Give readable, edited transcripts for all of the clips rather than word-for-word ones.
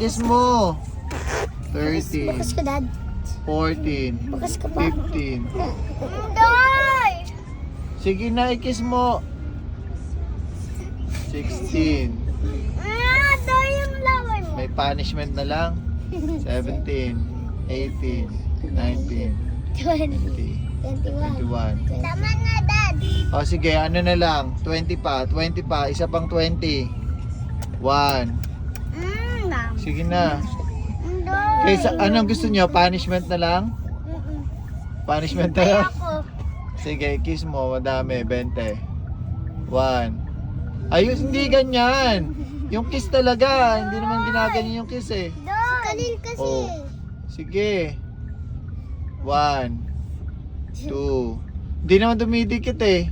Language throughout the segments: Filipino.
Kiss mo. 13, Bukas ka, Dad. 14, Bukas ka pa. 15. Doy! Sige na, i-kiss mo. 16. Doy yung laway mo. May punishment na lang. 17, 18, 19, 20, 21. Tama na, Dad. O sige, ano na lang. 20 pa, 20 pa. Isa pang 20. 1. Ma'am. Sige na. Doy. Kaysa, anong gusto nyo? Punishment na lang? Punishment na lang? Ako. Sige, kiss mo. Madami. 20. 1. Ayos, hindi ganyan. Yung kiss talaga. Hindi naman ginaganyan yung kiss eh. Doy. Kalil kasi. Oh. Sige. 1. 2. Hindi naman dumidikit eh.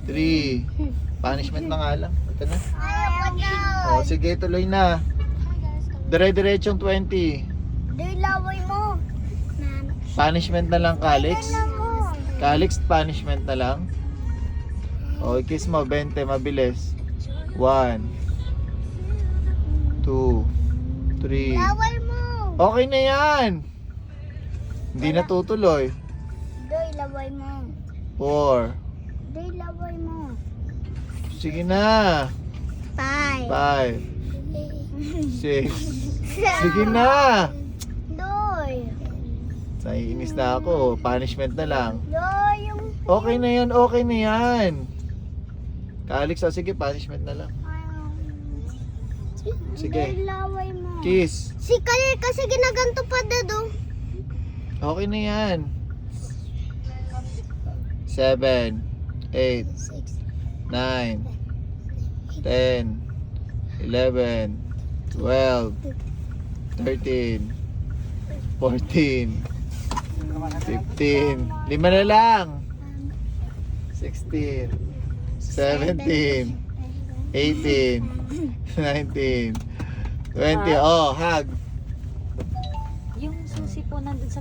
3. Punishment na nga lang. Ito na. Ayaw ko na. Oh, sige, tuloy na. Dire-diretsong 20. Doy, laway mo. Punishment na lang, Calix. Alam mo. Calix, punishment na lang. O, kiss mo, 20, mabilis. 1, 2, 3. Laway mo. Okay na yan. Hindi natutuloy. Doy, laway mo. 4. Doy, laway mo. Sige na. 5. 5, 6. Sige na. Doy. Naiinis na ako. Punishment na lang. Doy, yung... Okay na yan, okay na yan. Calix, sige, punishment na lang. Sige. Doy, laway mo. Kiss. Si Kalil kasi ginaganto pa, Dad, oh. Okay na yan. 7, 8, 9, 10, 11, 12, 13, 14, 15. 5 na lang. 16, 17, 18, 19, 20. Oh, hug. Yung susi po nandun sa